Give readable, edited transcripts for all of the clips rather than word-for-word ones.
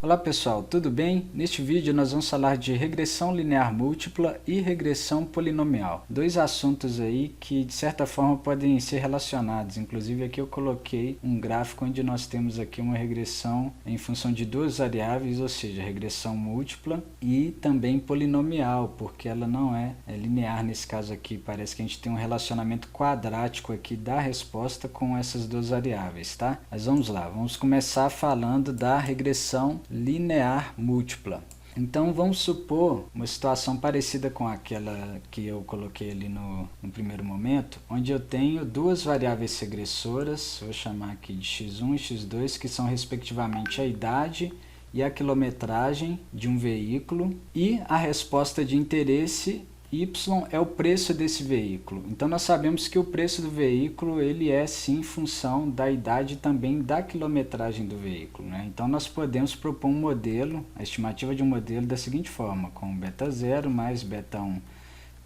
Olá pessoal, tudo bem? Neste vídeo nós vamos falar de regressão linear múltipla e regressão polinomial. Dois assuntos aí que de certa forma podem ser relacionados. Inclusive aqui eu coloquei um gráfico onde nós temos aqui uma regressão em função de duas variáveis, ou seja, regressão múltipla e também polinomial, porque ela não é linear nesse caso aqui. Parece que a gente tem um relacionamento quadrático aqui da resposta com essas duas variáveis, tá? Mas vamos lá, vamos começar falando da regressão linear múltipla. Então vamos supor uma situação parecida com aquela que eu coloquei ali no primeiro momento, onde eu tenho duas variáveis regressoras, vou chamar aqui de x1 e x2, que são respectivamente a idade e a quilometragem de um veículo, e a resposta de interesse y é o preço desse veículo. Então nós sabemos que o preço do veículo ele é sim função da idade e também da quilometragem do veículo, né? Então nós podemos propor um modelo, a estimativa de um modelo da seguinte forma, com beta 0 mais beta 1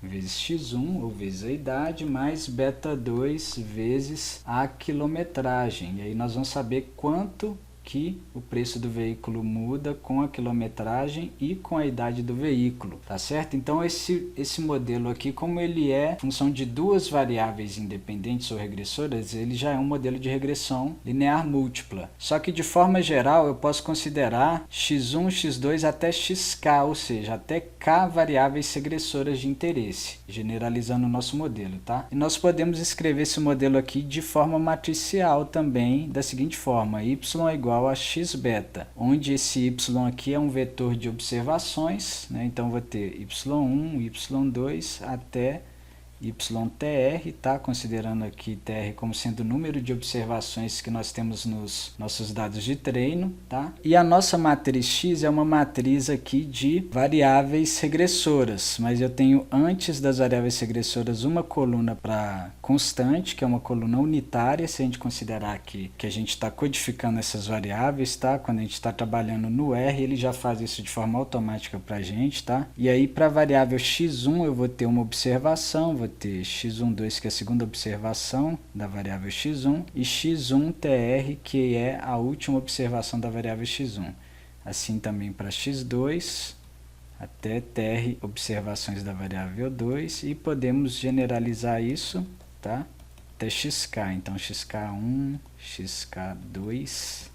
vezes x1 ou vezes a idade mais beta 2 vezes a quilometragem. E aí nós vamos saber quanto que o preço do veículo muda com a quilometragem e com a idade do veículo, tá certo? Então esse modelo aqui, como ele é função de duas variáveis independentes ou regressoras, ele já é um modelo de regressão linear múltipla. Só que de forma geral eu posso considerar x1, x2 até xk, ou seja, até k variáveis regressoras de interesse, generalizando o nosso modelo, tá? E nós podemos escrever esse modelo aqui de forma matricial também, da seguinte forma: y é igual a x beta, onde esse y aqui é um vetor de observações, né? Então vou ter y1, y2 até ytr, tá? Considerando aqui tr como sendo o número de observações que nós temos nos nossos dados de treino, tá? E a nossa matriz x é uma matriz aqui de variáveis regressoras, mas eu tenho antes das variáveis regressoras uma coluna para constante, que é uma coluna unitária, se a gente considerar aqui que a gente está codificando essas variáveis, tá? Quando a gente está trabalhando no R, ele já faz isso de forma automática para a gente, tá? E aí para a variável x1 eu vou ter uma observação, vou ter x12, que é a segunda observação da variável x1, e x1tr, que é a última observação da variável x1. Assim também para x2, até tr observações da variável 2, e podemos generalizar isso, tá? Até xk, então xk1, xk2,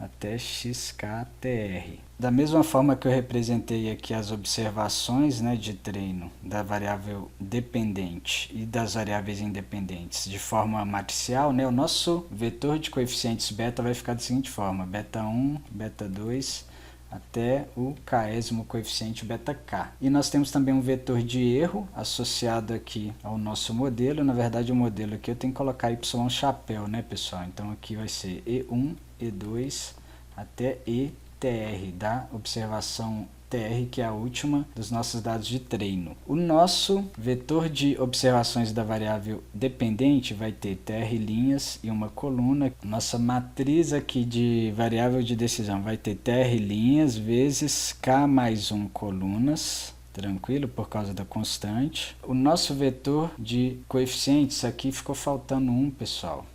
até xktr. Da mesma forma que eu representei aqui as observações, né, de treino da variável dependente e das variáveis independentes de forma matricial, né, o nosso vetor de coeficientes beta vai ficar da seguinte forma: beta 1, beta 2, até o késimo coeficiente beta k. E nós temos também um vetor de erro associado aqui ao nosso modelo. Na verdade, o modelo aqui eu tenho que colocar y chapéu, né, pessoal? Então aqui vai ser e1, e2 até etr, da observação tr, que é a última dos nossos dados de treino. O nosso vetor de observações da variável dependente vai ter tr linhas e uma coluna. Nossa matriz aqui de variável de decisão vai ter tr linhas vezes k mais 1 colunas, tranquilo, por causa da constante. O nosso vetor de coeficientes aqui ficou faltando um, pessoal,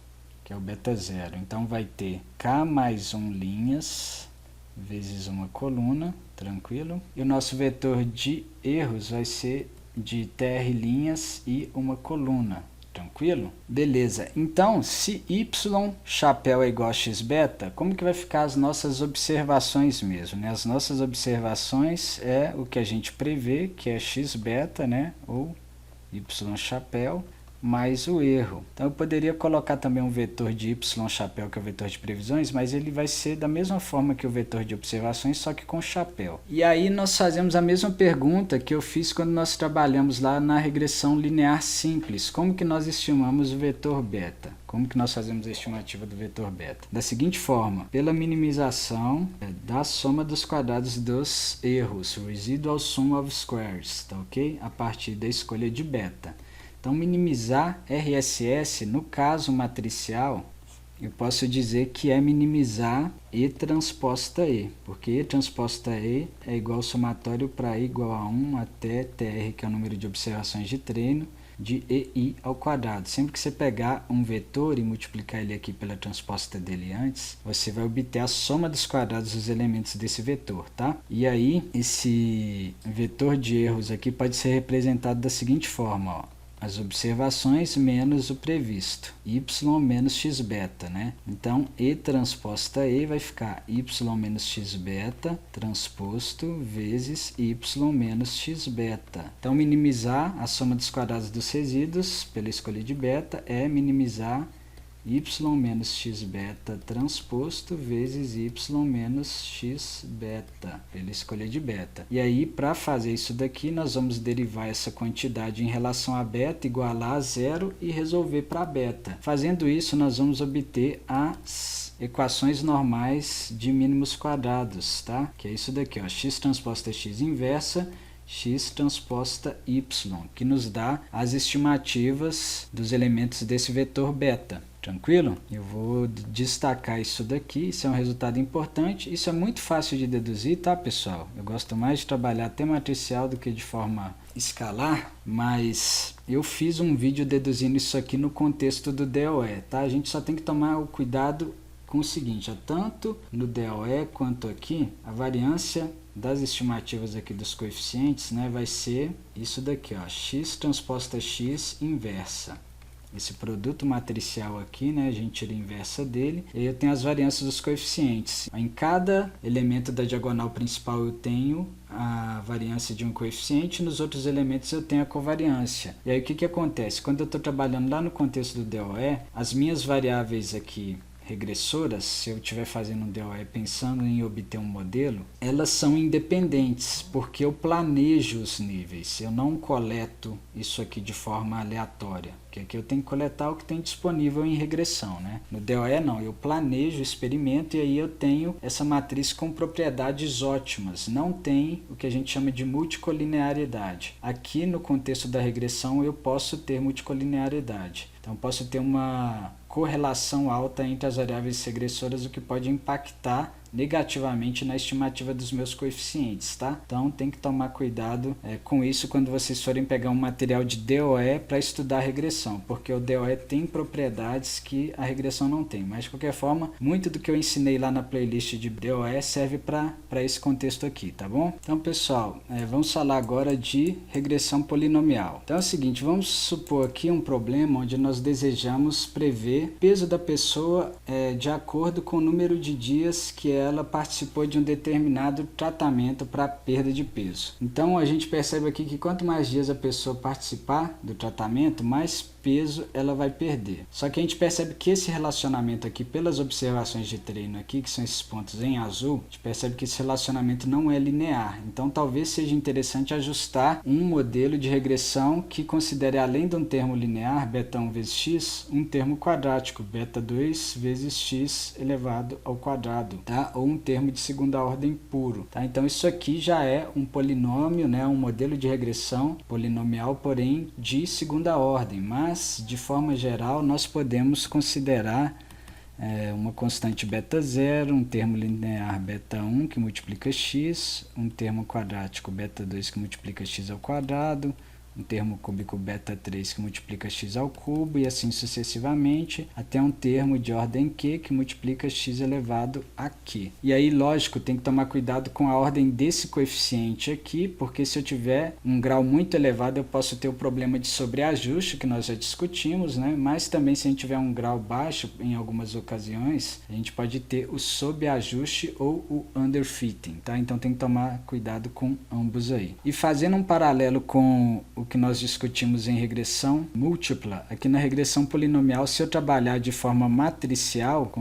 que é o beta 0. Então vai ter k mais 1 linhas vezes uma coluna, tranquilo. E o nosso vetor de erros vai ser de tr linhas e uma coluna, tranquilo? Beleza, então se y chapéu é igual a x beta, como que vai ficar as nossas observações mesmo, né? As nossas observações é o que a gente prevê, que é x beta, né? Ou y chapéu mais o erro. Então eu poderia colocar também um vetor de y chapéu, que é o vetor de previsões, mas ele vai ser da mesma forma que o vetor de observações, só que com chapéu. E aí nós fazemos a mesma pergunta que eu fiz quando nós trabalhamos lá na regressão linear simples. Como que nós estimamos o vetor beta? Como que nós fazemos a estimativa do vetor beta? Da seguinte forma: pela minimização da soma dos quadrados dos erros, residual sum of squares, tá ok? A partir da escolha de beta. Então, minimizar RSS, no caso matricial, eu posso dizer que é minimizar E transposta E, porque E transposta E é igual ao somatório para E igual a 1 até TR, que é o número de observações de treino, de EI ao quadrado. Sempre que você pegar um vetor e multiplicar ele aqui pela transposta dele antes, você vai obter a soma dos quadrados dos elementos desse vetor, tá? E aí, esse vetor de erros aqui pode ser representado da seguinte forma, ó. As observações menos o previsto, y menos x beta, né? Então, E transposta E vai ficar y menos x beta transposto vezes y menos x beta. Então, minimizar a soma dos quadrados dos resíduos pela escolha de beta é minimizar y menos x beta transposto vezes y menos x beta, pela escolha de beta. E aí, para fazer isso daqui, nós vamos derivar essa quantidade em relação a beta igualar a zero e resolver para beta. Fazendo isso, nós vamos obter as equações normais de mínimos quadrados, tá? Que é isso daqui, ó, x transposta x inversa, x transposta y, que nos dá as estimativas dos elementos desse vetor beta. Tranquilo? Eu vou destacar isso daqui, isso é um resultado importante, isso é muito fácil de deduzir, tá, pessoal? Eu gosto mais de trabalhar até matricial do que de forma escalar, mas eu fiz um vídeo deduzindo isso aqui no contexto do DOE, tá? A gente só tem que tomar o cuidado com o seguinte, ó, tanto no DOE quanto aqui, a variância das estimativas aqui dos coeficientes, né, vai ser isso daqui, ó, x transposta x inversa. Esse produto matricial aqui, né, a gente tira a inversa dele, e aí eu tenho as variâncias dos coeficientes. Em cada elemento da diagonal principal eu tenho a variância de um coeficiente, nos outros elementos eu tenho a covariância. E aí o que que acontece? Quando eu estou trabalhando lá no contexto do DOE, as minhas variáveis aqui regressoras, se eu estiver fazendo um DOE pensando em obter um modelo, elas são independentes, porque eu planejo os níveis, eu não coleto isso aqui de forma aleatória, porque aqui eu tenho que coletar o que tem disponível em regressão, né? No DOE não, eu planejo o experimento e aí eu tenho essa matriz com propriedades ótimas, não tem o que a gente chama de multicolinearidade. Aqui no contexto da regressão eu posso ter multicolinearidade, então posso ter uma correlação alta entre as variáveis regressoras, o que pode impactar negativamente na estimativa dos meus coeficientes, tá? Então tem que tomar cuidado com isso quando vocês forem pegar um material de DOE para estudar regressão, porque o DOE tem propriedades que a regressão não tem, mas de qualquer forma, muito do que eu ensinei lá na playlist de DOE serve para esse contexto aqui, tá bom? Então pessoal, vamos falar agora de regressão polinomial. Então é o seguinte, vamos supor aqui um problema onde nós desejamos prever o peso da pessoa de acordo com o número de dias que ela participou de um determinado tratamento para perda de peso. Então a gente percebe aqui que quanto mais dias a pessoa participar do tratamento, mais peso ela vai perder. Só que a gente percebe que esse relacionamento aqui, pelas observações de treino aqui, que são esses pontos em azul, a gente percebe que esse relacionamento não é linear. Então talvez seja interessante ajustar um modelo de regressão que considere, além de um termo linear, beta 1 vezes x, um termo quadrático, beta 2 vezes x elevado ao quadrado, tá? Ou um termo de segunda ordem puro, tá? Então isso aqui já é um polinômio, né? Um modelo de regressão polinomial, porém de segunda ordem, mas de forma geral nós podemos considerar uma constante beta 0, um termo linear beta 1 que multiplica x, um termo quadrático beta 2 que multiplica x ao quadrado, um termo cúbico beta 3 que multiplica x ao cubo e assim sucessivamente, até um termo de ordem q que multiplica x elevado a q. E aí, lógico, tem que tomar cuidado com a ordem desse coeficiente aqui, porque se eu tiver um grau muito elevado, eu posso ter o problema de sobreajuste, que nós já discutimos, né? Mas também se a gente tiver um grau baixo, em algumas ocasiões, a gente pode ter o sobreajuste ou o underfitting, tá? Então tem que tomar cuidado com ambos aí. E fazendo um paralelo com o que nós discutimos em regressão múltipla, aqui na regressão polinomial, se eu trabalhar de forma matricial, com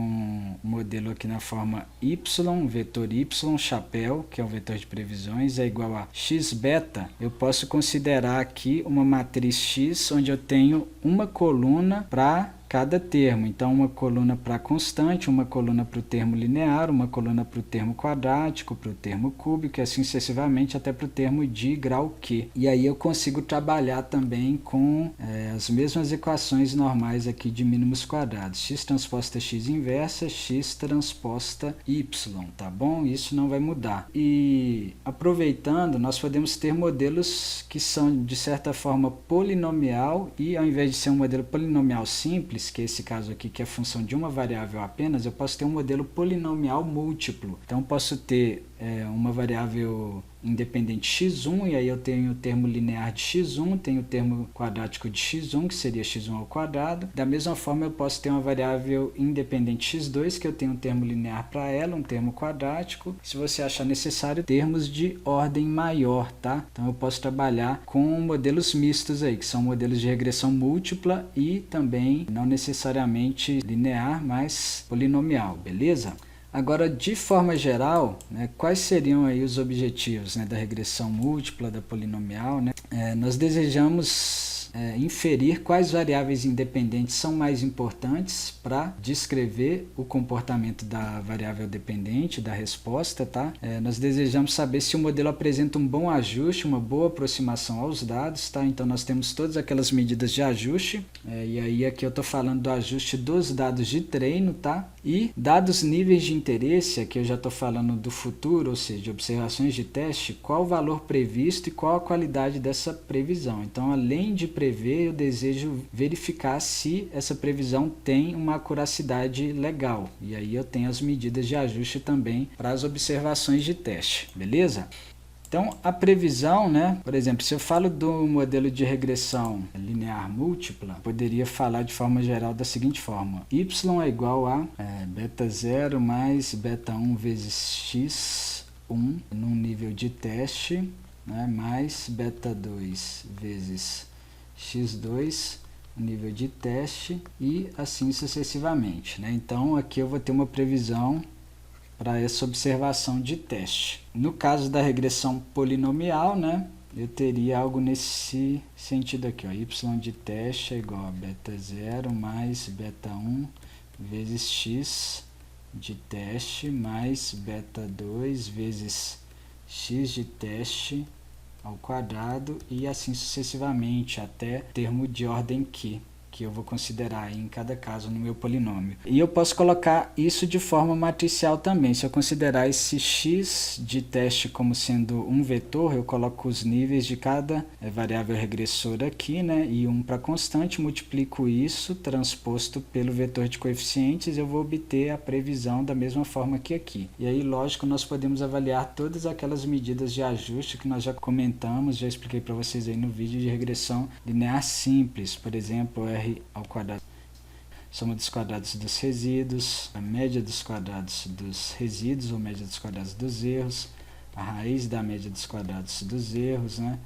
o modelo aqui na forma y, vetor y, chapéu, que é o vetor de previsões, é igual a x beta, eu posso considerar aqui uma matriz x, onde eu tenho uma coluna para cada termo. Então, uma coluna para constante, uma coluna para o termo linear, uma coluna para o termo quadrático, para o termo cúbico, e assim sucessivamente até para o termo de grau Q. E aí eu consigo trabalhar também com as mesmas equações normais aqui de mínimos quadrados. X transposta x inversa, x transposta y, tá bom? Isso não vai mudar. E aproveitando, nós podemos ter modelos que são de certa forma polinomial, e ao invés de ser um modelo polinomial simples, que é esse caso aqui, que é a função de uma variável apenas, eu posso ter um modelo polinomial múltiplo. Então posso ter uma variável independente x1, e aí eu tenho o termo linear de x1, tenho o termo quadrático de x1, que seria x1 ao quadrado. Da mesma forma, eu posso ter uma variável independente x2, que eu tenho um termo linear para ela, um termo quadrático. Se você achar necessário, termos de ordem maior, tá? Então eu posso trabalhar com modelos mistos aí, que são modelos de regressão múltipla e também não necessariamente linear, mas polinomial, beleza? Agora, de forma geral, né, quais seriam aí os objetivos, né, da regressão múltipla, da polinomial, né? Nós desejamos inferir quais variáveis independentes são mais importantes para descrever o comportamento da variável dependente, da resposta, tá? Nós desejamos saber se o modelo apresenta um bom ajuste, uma boa aproximação aos dados, tá? Então nós temos todas aquelas medidas de ajuste, e aí aqui eu estou falando do ajuste dos dados de treino, tá? E dados níveis de interesse, aqui eu já estou falando do futuro, ou seja, de observações de teste, qual o valor previsto e qual a qualidade dessa previsão. Então, além de prever, eu desejo verificar se essa previsão tem uma acuracidade legal. E aí eu tenho as medidas de ajuste também para as observações de teste, beleza? Então, a previsão, né? Por exemplo, se eu falo do modelo de regressão linear múltipla, poderia falar de forma geral da seguinte forma: y é igual a beta 0 mais beta 1 vezes x1 num nível de teste, né, mais beta 2 vezes x2 no nível de teste e assim sucessivamente, né? Então, aqui eu vou ter uma previsão para essa observação de teste. No caso da regressão polinomial, né, eu teria algo nesse sentido aqui, ó, y de teste é igual a beta 0 mais beta 1 vezes x de teste mais beta 2 vezes x de teste ao quadrado e assim sucessivamente até termo de ordem Q, que eu vou considerar em cada caso no meu polinômio. E eu posso colocar isso de forma matricial também. Se eu considerar esse x de teste como sendo um vetor, eu coloco os níveis de cada variável regressora aqui, né? E 1 para constante, multiplico isso transposto pelo vetor de coeficientes, eu vou obter a previsão da mesma forma que aqui. E aí, lógico, nós podemos avaliar todas aquelas medidas de ajuste que nós já comentamos, já expliquei para vocês aí no vídeo de regressão linear simples, por exemplo, R ao quadrado, soma dos quadrados dos resíduos, a média dos quadrados dos resíduos ou média dos quadrados dos erros, a raiz da média dos quadrados dos erros, né?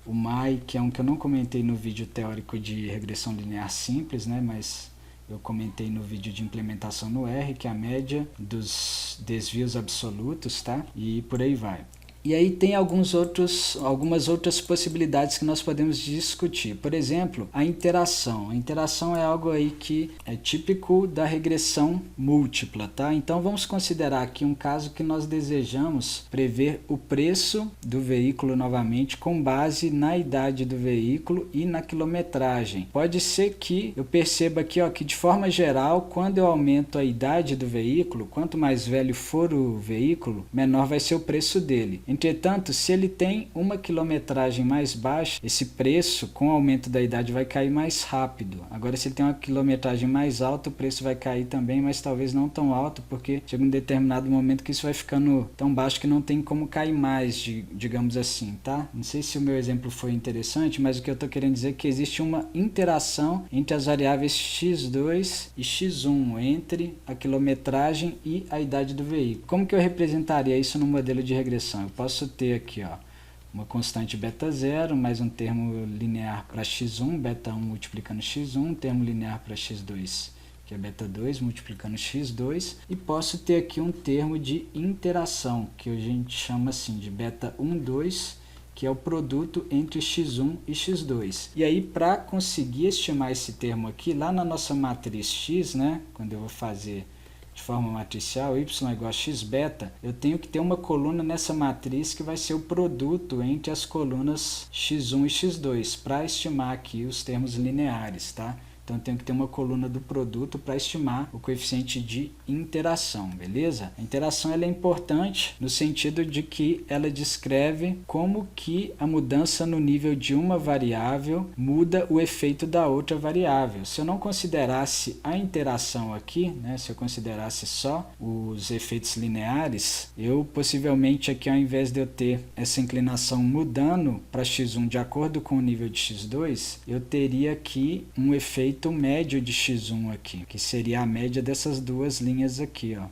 O MAI, que é um que eu não comentei no vídeo teórico de regressão linear simples, né? Mas eu comentei no vídeo de implementação no R, que é a média dos desvios absolutos, tá? E por aí vai. E aí tem algumas outras possibilidades que nós podemos discutir. Por exemplo, a interação. A interação é algo aí que é típico da regressão múltipla, tá? Então vamos considerar aqui um caso que nós desejamos prever o preço do veículo novamente com base na idade do veículo e na quilometragem. Pode ser que eu perceba aqui, ó, que de forma geral, quando eu aumento a idade do veículo, quanto mais velho for o veículo, menor vai ser o preço dele. Entretanto, se ele tem uma quilometragem mais baixa, esse preço com o aumento da idade vai cair mais rápido. Agora, se ele tem uma quilometragem mais alta, o preço vai cair também, mas talvez não tão alto, porque chega um determinado momento que isso vai ficando tão baixo que não tem como cair mais, digamos assim, tá? Não sei se o meu exemplo foi interessante, mas o que eu estou querendo dizer é que existe uma interação entre as variáveis x2 e x1, entre a quilometragem e a idade do veículo. Como que eu representaria isso no modelo de regressão? Eu posso ter aqui, ó, uma constante beta 0, mais um termo linear para x1, beta 1 multiplicando x1, um termo linear para x2, que é beta 2 multiplicando x2, e posso ter aqui um termo de interação, que a gente chama assim de beta 1, 2, que é o produto entre x1 e x2. E aí, para conseguir estimar esse termo aqui, lá na nossa matriz x, né, quando eu vou fazer de forma matricial, y igual a x beta, eu tenho que ter uma coluna nessa matriz que vai ser o produto entre as colunas x1 e x2, para estimar aqui os termos lineares, tá? Então, eu tenho que ter uma coluna do produto para estimar o coeficiente de interação, beleza? A interação ela é importante no sentido de que ela descreve como que a mudança no nível de uma variável muda o efeito da outra variável. Se eu não considerasse a interação aqui, né, se eu considerasse só os efeitos lineares, eu possivelmente aqui, ao invés de eu ter essa inclinação mudando para x1 de acordo com o nível de x2, eu teria aqui um efeito médio de x1 aqui, que seria a média dessas duas linhas aqui, ó,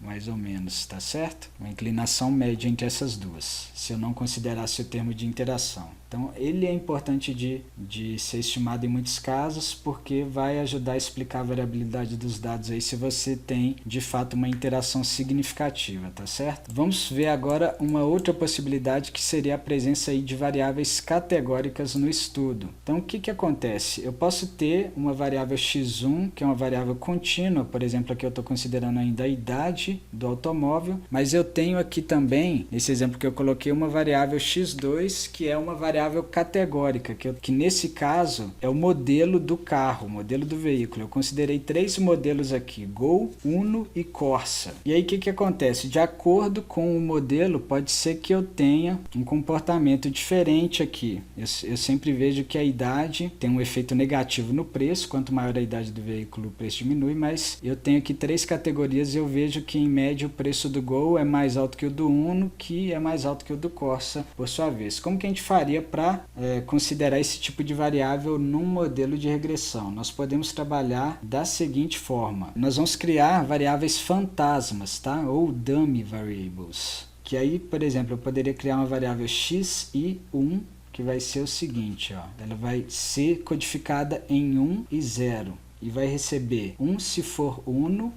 mais ou menos, tá certo? Uma inclinação média entre essas duas, se eu não considerasse o termo de interação. Então, ele é importante de ser estimado em muitos casos, porque vai ajudar a explicar a variabilidade dos dados aí se você tem, de fato, uma interação significativa, tá certo? Vamos ver agora uma outra possibilidade, que seria a presença aí de variáveis categóricas no estudo. Então, o que acontece? Eu posso ter uma variável x1, que é uma variável contínua, por exemplo, aqui eu estou considerando ainda a idade do automóvel, mas eu tenho aqui também, nesse exemplo que eu coloquei, uma variável x2, que é uma variável categórica, que nesse caso é o modelo do carro, o modelo do veículo. Eu considerei 3 modelos aqui, Gol, Uno e Corsa. E aí o que acontece? De acordo com o modelo, pode ser que eu tenha um comportamento diferente aqui. Eu sempre vejo que a idade tem um efeito negativo no preço, quanto maior a idade do veículo, o preço diminui, mas eu tenho aqui 3 categorias e eu vejo que em média o preço do Gol é mais alto que o do Uno, que é mais alto que o do Corsa, por sua vez. Como que a gente faria para considerar esse tipo de variável num modelo de regressão? Nós podemos trabalhar da seguinte forma. Nós vamos criar variáveis fantasmas, tá? Ou dummy variables. Que aí, por exemplo, eu poderia criar uma variável xi1, que vai ser o seguinte, ó. Ela vai ser codificada em 1 e 0. E vai receber 1 se for uno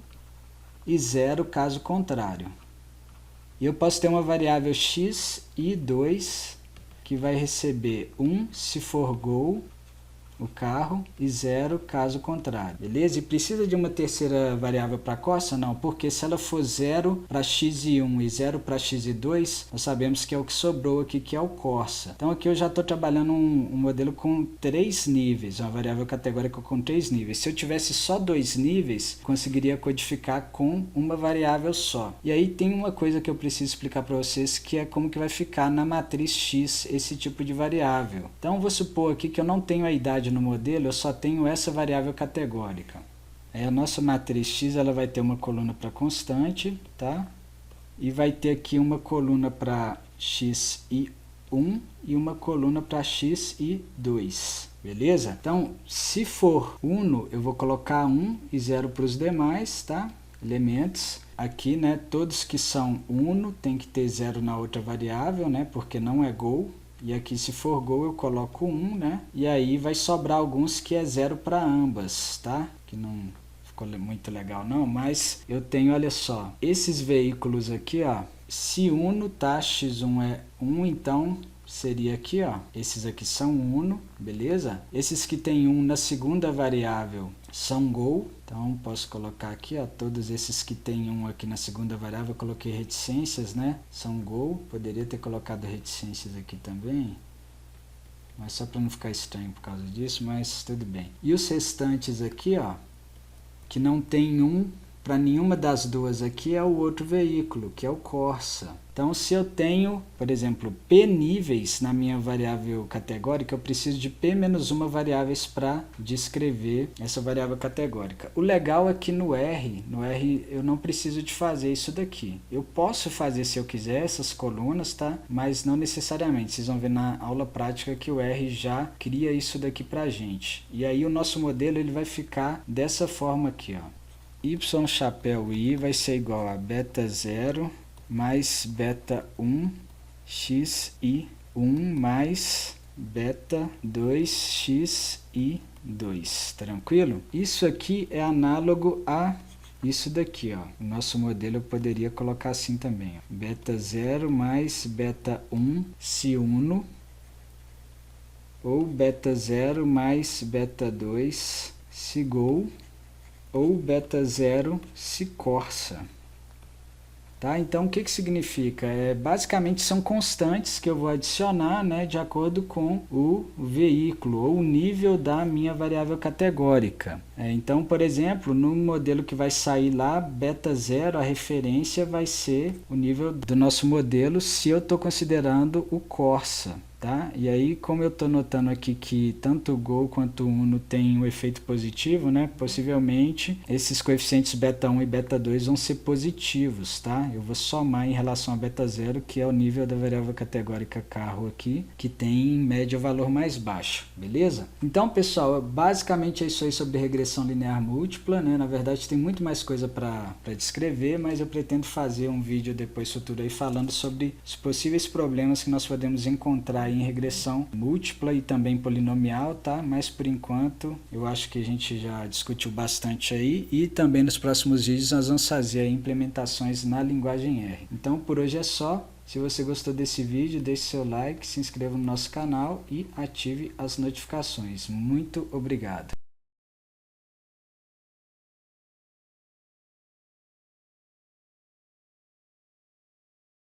e 0 caso contrário. E eu posso ter uma variável xi2, que vai receber 1 se for Gol, o carro, e 0 caso contrário, beleza? E precisa de uma terceira variável para Corsa? Não, porque se ela for 0 para x1 e 0 para x2, nós sabemos que é o que sobrou aqui, que é o Corsa. Então aqui eu já estou trabalhando um modelo com 3 níveis, uma variável categórica com 3 níveis. Se eu tivesse só 2 níveis, conseguiria codificar com uma variável só. E aí tem uma coisa que eu preciso explicar para vocês, que é como que vai ficar na matriz X esse tipo de variável. Então vou supor aqui que eu não tenho a idade no modelo, eu só tenho essa variável categórica. Aí a nossa matriz X ela vai ter uma coluna para constante, tá? E vai ter aqui uma coluna para xi1 e uma coluna para xi2. Beleza? Então, se for uno, eu vou colocar 1 e 0 para os demais, tá? Elementos. Aqui, né, todos que são uno tem que ter 0 na outra variável, né? Porque não é Gol. E aqui, se for Gol, eu coloco 1, né? E aí vai sobrar alguns que é 0 para ambas, tá? Que não ficou muito legal não, mas eu tenho, olha só, esses veículos aqui, ó, se uno, tá? x1 é 1, então seria aqui, ó, esses aqui são uno, beleza? Esses que tem 1 na segunda variável são Gol, então posso colocar aqui, ó, todos esses que tem 1 aqui na segunda variável, eu coloquei reticências, né? São Gol, poderia ter colocado reticências aqui também, mas só para não ficar estranho por causa disso, mas tudo bem. E os restantes aqui, ó, que não tem 1 para nenhuma das duas aqui, é o outro veículo, que é o Corsa. Então, se eu tenho, por exemplo, p níveis na minha variável categórica, eu preciso de p menos 1 variáveis para descrever essa variável categórica. O legal é que no R eu não preciso de fazer isso daqui. Eu posso fazer, se eu quiser, essas colunas, tá? Mas não necessariamente. Vocês vão ver na aula prática que o R já cria isso daqui para a gente. E aí o nosso modelo ele vai ficar dessa forma aqui, ó. Y chapéu I vai ser igual a beta 0 mais beta 1 xi1 mais beta 2 xi2. Tranquilo? Isso aqui é análogo a isso daqui, ó. O nosso modelo eu poderia colocar assim também, ó. Beta 0 mais beta 1 se uno, ou beta 0 mais beta 2 se gol, ou beta 0 se corsa. Tá? Então, o que significa? Basicamente, são constantes que eu vou adicionar, né, de acordo com o veículo ou o nível da minha variável categórica. Então, por exemplo, no modelo que vai sair lá, beta 0, a referência vai ser o nível do nosso modelo se eu estou considerando o Corsa. Tá? E aí, como eu estou notando aqui que tanto o Gol quanto o Uno tem um efeito positivo, né? Possivelmente esses coeficientes beta 1 e beta 2 vão ser positivos, tá? Eu vou somar em relação a beta 0, que é o nível da variável categórica carro aqui, que tem em média o valor mais baixo, beleza? Então, pessoal, basicamente é isso aí sobre regressão linear múltipla, né? Na verdade, tem muito mais coisa para descrever, mas eu pretendo fazer um vídeo depois futuro aí falando sobre os possíveis problemas que nós podemos encontrar em regressão múltipla e também polinomial, tá? Mas por enquanto eu acho que a gente já discutiu bastante aí, e também nos próximos vídeos nós vamos fazer implementações na linguagem R. Então por hoje é só. Se você gostou desse vídeo, deixe seu like, se inscreva no nosso canal e ative as notificações. Muito obrigado!